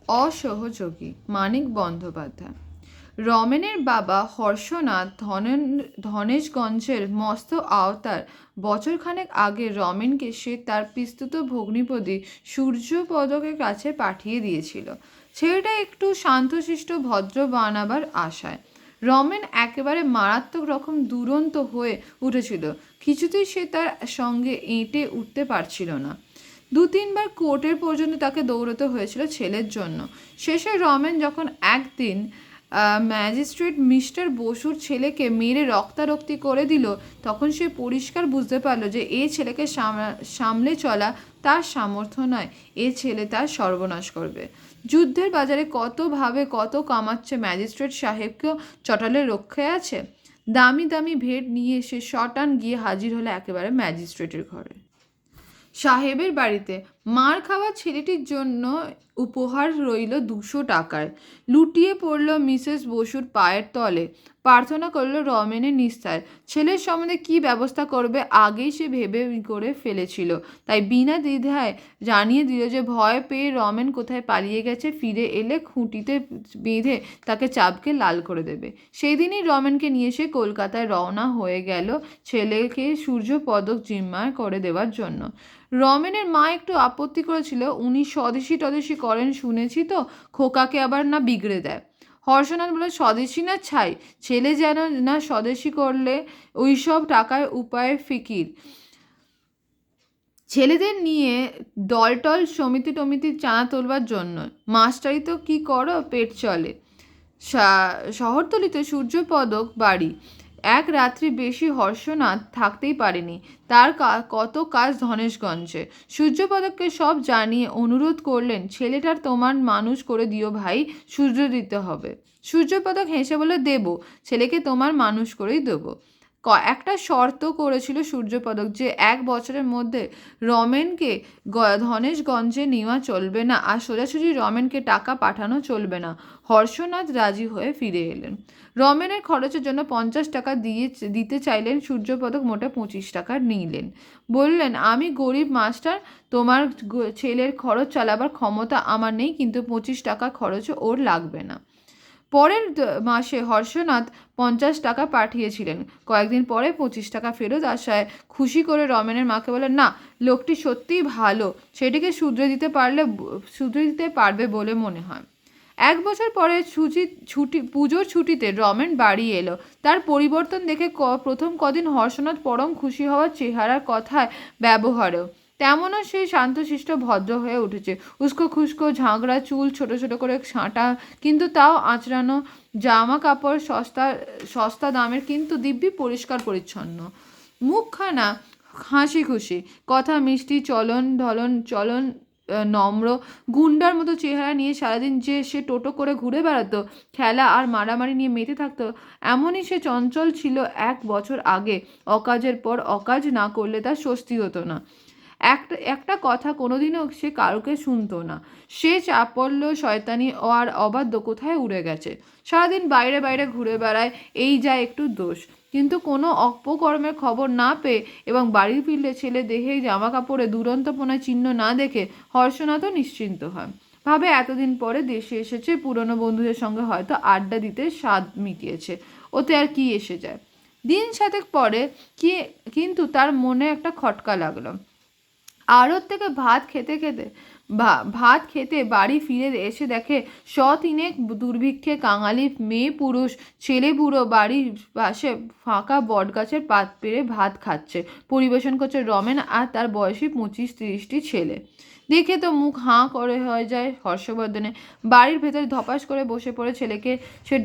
অসহযোগী মানিক বন্দ্যোপাধ্যায়। রমেনের বাবা হর্ষনাথ ধনেশগঞ্জের মস্ত আওতার। বছরখানেক আগে রমেনকে সে তার পিস্তুত ভগ্নিপতি সূর্যপদকের কাছে পাঠিয়ে দিয়েছিল, ছেলেটা একটু শান্তশিষ্ট ভদ্র বানাবার আশায়। রমেন একেবারে মারাত্মক রকম দুরন্ত হয়ে উঠেছিল, কিছুতেই সে তার সঙ্গে এঁটে উঠতে পারছিল না। দু তিনবার কোর্টের পর্যন্ত তাকে দৌড়তে হয়েছিল ছেলের জন্য। শেষে রমেন যখন একদিন ম্যাজিস্ট্রেট মিস্টার বসুর ছেলেকে মেরে রক্তারক্তি করে দিল, তখন সে পরিষ্কার বুঝতে পারলো যে এ ছেলেকে সামলে চলা তার সামর্থ্য নয়, এ ছেলে তার সর্বনাশ করবে। যুদ্ধের বাজারে কতভাবে কত কামাচ্ছে, ম্যাজিস্ট্রেট সাহেবকেও চটালে রক্ষে আছে। দামি দামি ভেট নিয়ে সে শটান গিয়ে হাজির হলো একেবারে ম্যাজিস্ট্রেটের ঘরে। সাহেবের বাড়িতে মার খাওয়া ছেলেটির জন্য উপহার রইল 200 টাকার। লুটিয়ে পড়ল মিসেস বসুর পায়ের তলে, প্রার্থনা করল রমেনের নিস্তার। ছেলের সম্বন্ধে কী ব্যবস্থা করবে আগেই সে ভেবে করে ফেলেছিল, তাই বিনা দ্বিধায় জানিয়ে দিল যে ভয় পেয়ে রমেন কোথায় পালিয়ে গেছে, ফিরে এলে খুঁটিতে বেঁধে তাকে চাপকে লাল করে দেবে। সেই দিনই রমেনকে নিয়ে সে কলকাতায় রওনা হয়ে গেল ছেলেকে সূর্যপদক জিম্মায় করে দেওয়ার জন্য। রমেনের মা একটু আপত্তি করেছিল, উনি স্বদেশী টদেশী করেন শুনেছি তো, খোকাকে আবার না বিগড়ে দেয়। হর্ষনাথ বলে, স্বদেশী না ছাই, ছেলে যেন না স্বদেশী করলে ওইসব টাকায় উপায়ে ফিকির। ছেলেদের নিয়ে দলটল সমিতি টমিতি চাঁদা তোলবার জন্য। মাস্টারি তো কি করো, পেট চলে। শহরতলিতে সূর্যপদক বাড়ি। এক রাত্রি বেশি হর্ষনাথ থাকতেই পারেনি, তার কত কাজ ধনেশগঞ্জে। সূর্যপদককে সব জানিয়ে অনুরোধ করলেন, ছেলেটার তোমার মানুষ করে দিও ভাই, সূর্য দিতে হবে। সূর্যপদক হেসে বলে, দেবো, ছেলেকে তোমার মানুষ করেই দেবো। একটা শর্ত করেছিল সূর্যপদক, যে 1 বছরের মধ্যে রমেনকে ধনেশগঞ্জে নেওয়া চলবে না, আর সোজাসুজি রমেনকে টাকা পাঠানো চলবে না। হর্ষনাথ রাজি হয়ে ফিরে এলেন। রমেনের খরচের জন্য 50 টাকা দিতে চাইলেন, সূর্যপদক মোটে 25 টাকা নিলেন। বললেন, আমি গরিব মাস্টার, তোমার ছেলের খরচ চালাবার ক্ষমতা আমার নেই, কিন্তু 25 টাকা খরচও ওর লাগবে না। পরের মাসে হর্ষনাথ 50 টাকা পাঠিয়েছিলেন। কয়েকদিন পরে 25 টাকা ফেরত আসায় খুশি করে রমেনের মাকে বলেন, না, লোকটি সত্যিই ভালো, সেটিকে শুধরে দিতে পারবে বলে মনে হয়। 1 বছর পরে পুজোর ছুটিতে রমেন বাড়ি এলো। তার পরিবর্তন দেখে প্রথম কদিন হর্ষনাথ পরম খুশি হওয়ার চেহারার কথায় ব্যবহারেও তেমনও সে শান্তশিষ্ট ভদ্র হয়ে উঠেছে। উস্কো খুস্কো ঝাঁকড়া চুল, ছোট ছোট করে ছাঁটা, কিন্তু তাও আঁচড়ানো জামা কাপড়, সস্তা সস্তা দামের, কিন্তু দিব্যি পরিষ্কার পরিচ্ছন্ন। মুখখানা হাসি খুশি, কথা মিষ্টি, চলন নম্র। গুন্ডার মতো চেহারা নিয়ে সারাদিন যে সে টোটো করে ঘুরে বেড়াতো, খেলা আর মারামারি নিয়ে মেতে থাকতো, এমনই সে চঞ্চল ছিল 1 বছর আগে। অকাজের পর অকাজ না করলে তার স্বস্তি হতো না। একটা কথা কোনোদিনও সে কারোকে শুনতো না। সে চাপল্য শয়তানি আর অবাধ্য কোথায় উড়ে গেছে। সারাদিন বাইরে বাইরে ঘুরে বেড়ায়, এই যা একটু দোষ। কিন্তু কোনো অপকর্মের খবর না পেয়ে এবং বাড়ি ফিরলে ছেলে দেহেই জামা কাপড়ে দুরন্তপনায় চিহ্ন না দেখে হর্ষনাথও নিশ্চিন্ত হয়। ভাবে এতদিন পরে দেশে এসেছে, পুরনো বন্ধুদের সঙ্গে হয়তো আড্ডা দিতে স্বাদ মিটিয়েছে, ওতে আর কি এসে যায়। দিন 7 পরে কিন্তু তার মনে একটা খটকা লাগলো। আড়ত থেকে ভাত খেতে বাড়ি ফিরে এসে দেখে 100-3 দুর্ভিক্ষে কাঙালি মেয়ে পুরুষ ছেলে বুড়ো বাড়ির পাশে ফাঁকা বটগাছের পাত পেরে ভাত খাচ্ছে। পরিবেশন করছে রমেন আর তার বয়সী 25-30টি ছেলে। দেখে তো মুখ হাঁ করে হয়ে যায় হর্ষবর্ধনে। বাড়ির ভেতরে ধপাস করে বসে পড়ে ছেলেকে সে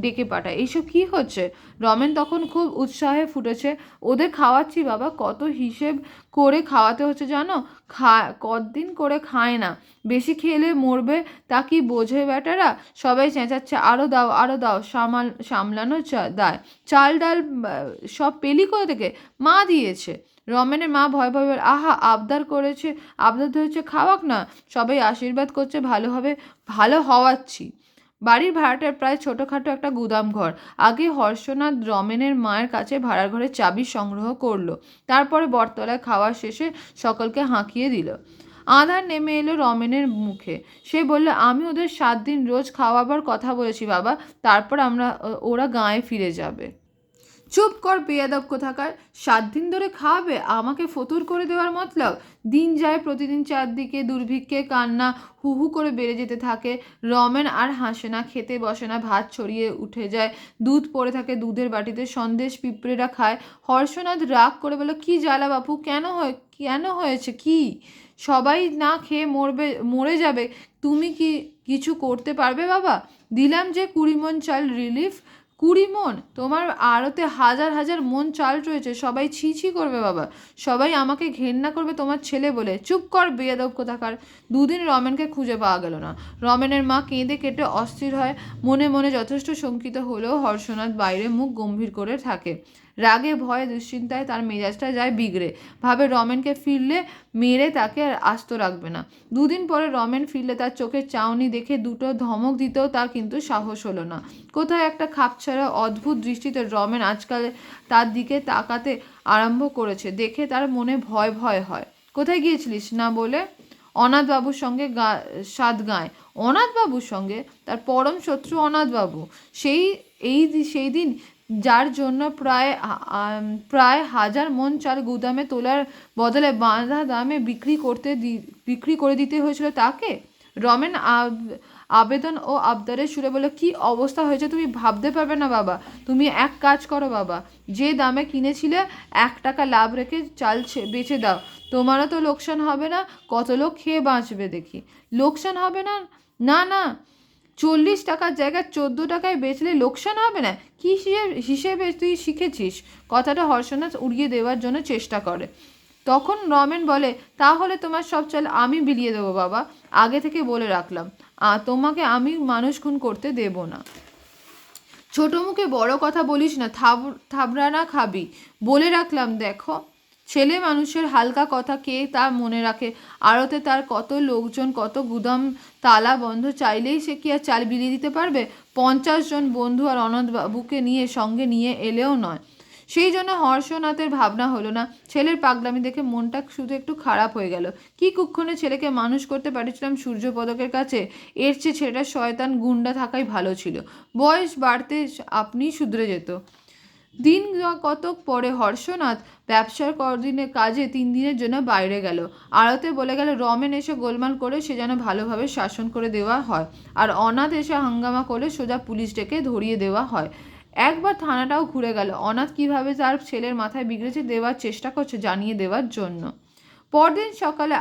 ডেকে পাঠায়, এইসব কি হচ্ছে? রমেন তখন খুব উৎসাহে ফুটেছে, ওদের খাওয়াচ্ছি বাবা, কত হিসেব করে খাওয়াতে হচ্ছে জানো, কদিন করে খায় না, বেশি খেলে মরবে, তা কি বোঝে বেটারা? সবাই চেঁচাচ্ছে, আরও দাও আরও দাও, সামলানো দায়। চাল ডাল সব পেলি কোথা থেকে? মা দিয়েছে। রমেনের মা ভয় ভয় বলে, আহা, আবদার ধরেছে, খাওয়াক না। সবাই আশীর্বাদ করছে, ভালো হওয়াচ্ছি। বাড়ির ভাড়াটার প্রায় ছোটোখাটো একটা গুদাম ঘর। আগে হর্ষনাথ রমেনের মায়ের কাছে ভাড়ার ঘরের চাবি সংগ্রহ করলো, তারপরে বটতলায় খাওয়া শেষে সকলকে হাঁকিয়ে দিল। আধার নেমে এলো রমেনের মুখে। সে বলল, আমি ওদের 7 দিন রোজ খাওয়াবার কথা বলেছি বাবা, তারপর ওরা গাঁয়ে ফিরে যাবে। চুপ কর বেয়াদব কোথাকার! 7 দিন ধরে খাওয়াবে আমাকে ফতুর করে দেওয়ার মতলব? দিন যায়, প্রতিদিন চারদিকে দুর্ভিক্ষে কান্না হু হু করে বেড়ে যেতে থাকে। রমেন আর হাসে না, খেতে বসে না, ভাত ছড়িয়ে উঠে যায়, দুধ পড়ে থাকে দুধের বাটিতে, সন্দেশ পিঁপড়েরা খায়। হর্ষনাথ রাগ করে বলে, কি জ্বালা বাপু, কেন হয়েছে কি? সবাই না খেয়ে মরে যাবে, তুমি কি কিছু করতে পারবে বাবা? দিলাম যে 20 মণ চাল রিলিফ। 20 মণ? তোমার আড়তে হাজার হাজার মণ চাল রয়েছে, সবাই ছি ছি করবে বাবা, সবাই আমাকে ঘেন্না করবে তোমার ছেলে বলে। চুপ কর বেয়াদব কোথাকার! 2 দিন রমেনকে খুঁজে পাওয়া গেল না। রমেনের মা কেঁদে কেটে অস্থির হয়। মনে মনে যথেষ্ট শঙ্কিত হলেও হর্ষনাথ বাইরে মুখ গম্ভীর করে থাকে। রাগে ভয়ে দুশ্চিন্তায় তার মেজাজটা যায় বিগড়ে। ভাবে রমেনকে ফিরলে মেরে তাকে আর আস্ত রাখবে না। 2 দিন পরে রমেন ফিরলে তার চোখের চাউনি দেখে দুটো ধমক দিতেও তার কিন্তু সাহস হলো না। কোথায় একটা খাপছাড়া অদ্ভুত দৃষ্টিতে রমেন আজকাল তার দিকে তাকাতে আরম্ভ করেছে দেখে তার মনে ভয় ভয় হয়। কোথায় গিয়েছিলিস না বলে? অনাথবাবুর সঙ্গে সাতগাঁয়। অনাথবাবুর সঙ্গে? তার পরম শত্রু অনাথবাবু। সেই দিন যার জন্য প্রায় 1000 মণ চাল গুদামে তোলার বদলে বাঁধা দামে বিক্রি করে দিতে হয়েছিল তাকে? রমেন আবেদন ও আবদারের সুরে বলে, কি অবস্থা হয়েছে তুমি ভাবতে পারবে না বাবা। তুমি এক কাজ করো বাবা, যে দামে কিনেছিলে 1 টাকা লাভ রেখে চাল বেচে দাও, তোমারও তো লোকসান হবে না, কত লোক খেয়ে বাঁচবে দেখি। লোকসান হবে না? না না, 40 টাকার জায়গায় 14 টাকায় বেচলে লোকসান হবে না? কি হিসেবে তুই শিখেছিস? কথাটা হর্ষনাথ উড়িয়ে দেওয়ার জন্য চেষ্টা করে। তখন রমেন বলে, তাহলে তোমার সব চাল আমি বিলিয়ে দেবো বাবা, আগে থেকে বলে রাখলাম, তোমাকে আমি মানুষ খুন করতে দেব না। ছোট মুখে বড় কথা বলিস না, থাবড়ানা খাবি, বলে রাখলাম। দেখো, ছেলে মানুষের হালকা কথা কে তা মনে রাখে? আড়তে তার কত লোকজন, কত গুদাম তালা বন্ধ, চাইলেই সে কি আর চাল বিলিয়ে দিতে পারবে? 50 জন বন্ধু আর অনন্তবাবুকে নিয়ে সঙ্গে নিয়ে এলেও নয়। সেই জন্য হর্ষনাথের ভাবনা হলো না। ছেলের পাগলামি দেখে মনটা শুধু একটু খারাপ হয়ে গেল। কি কুক্ষণে ছেলেকে মানুষ করতে পারেছিলাম সূর্যপদকের কাছে, এর চেয়ে ছেলেটা শয়তান গুন্ডা থাকাই ভালো ছিল। বয়স বাড়তে আপনিই শুধরে যেত। দিন কতক পরে হর্ষনাথ ব্যবসার কাজে 3 দিনের জন্য বাইরে গেল। আড়তে বলে গেল রমেন এসে গোলমাল করে সে যেন ভালোভাবে শাসন করে দেওয়া হয়, আর অনাথ এসে হাঙ্গামা করলে সোজা পুলিশ ডেকে ধরিয়ে দেওয়া হয়। একবার থানাটাও ঘুরে গেল, অনাথ কিভাবে তার ছেলের মাথায় বিগড়েছে দেওয়ার চেষ্টা করছে জানিয়ে দেওয়ার জন্য। পরদিন সকালে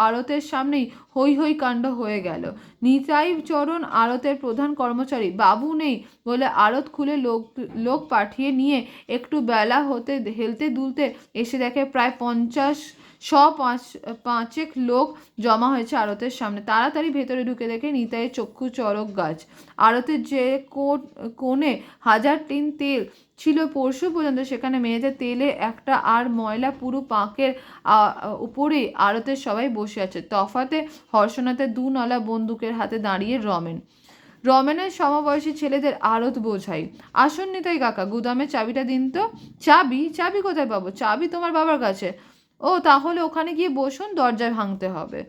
আড়তের সামনেই হৈ হৈ কাণ্ড হয়ে গেল। নিতাই চরণ আড়তের প্রধান কর্মচারী, বাবু নেই বলে আড়ত খুলে লোক পাঠিয়ে নিয়ে একটু বেলা হতে হেলতে দুলতে এসে দেখে প্রায় 5 লোক জমা হয়েছে আড়তের সামনে। তাড়াতাড়ি ভেতরে ঢুকে দেখে নিতাইয়ের চক্ষু চড়ক গাছ। আড়তের যে কোণে 1000 টিন তেল ছিল পরশু পর্যন্ত, সেখানে মেঝেতে তেলে একটা আর ময়লা পুরো পাঁকের উপরেই আড়তের সবাই বসে আছে। তফাতে হর্ষনাথের 2 নলা বন্দুকের হাতে দাঁড়িয়ে রমেনের সমবয়সী ছেলেদের আড়ত বোঝাই। আসুন নিতাই কাকা, গুদামের চাবিটা দিন তো। চাবি কোথায় পাবো? চাবি তোমার বাবার কাছে। ও, তাহলে ওখানে গিয়ে বসুন, দরজায় ভাঙতে হবে।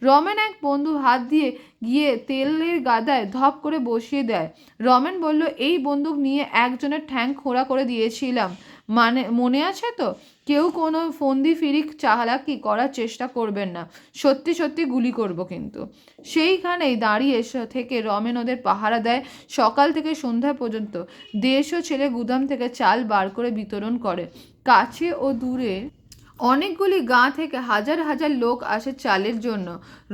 রমেন এক বন্ধু হাত দিয়ে গিয়ে তেলের গাদায় ধপ করে বসিয়ে দেয়। রমেন বলল, এই বন্দুক নিয়ে একজনের ঠ্যাং খোঁড়া করে দিয়েছিলাম, মনে আছে তো? কেউ কোনো ফন্দি ফিরিক চালাকি করার চেষ্টা করবেন না, সত্যি সত্যি গুলি করব কিন্তু। সেইখানেই দাঁড়িয়ে থেকে রমেন ওদের পাহারা দেয়। সকাল থেকে সন্ধ্যা পর্যন্ত 150 ছেলে গুদাম থেকে চাল বার করে বিতরণ করে। কাছে ও দূরে অনেকগুলি গাঁ থেকে হাজার হাজার লোক আসে চালের জন্য।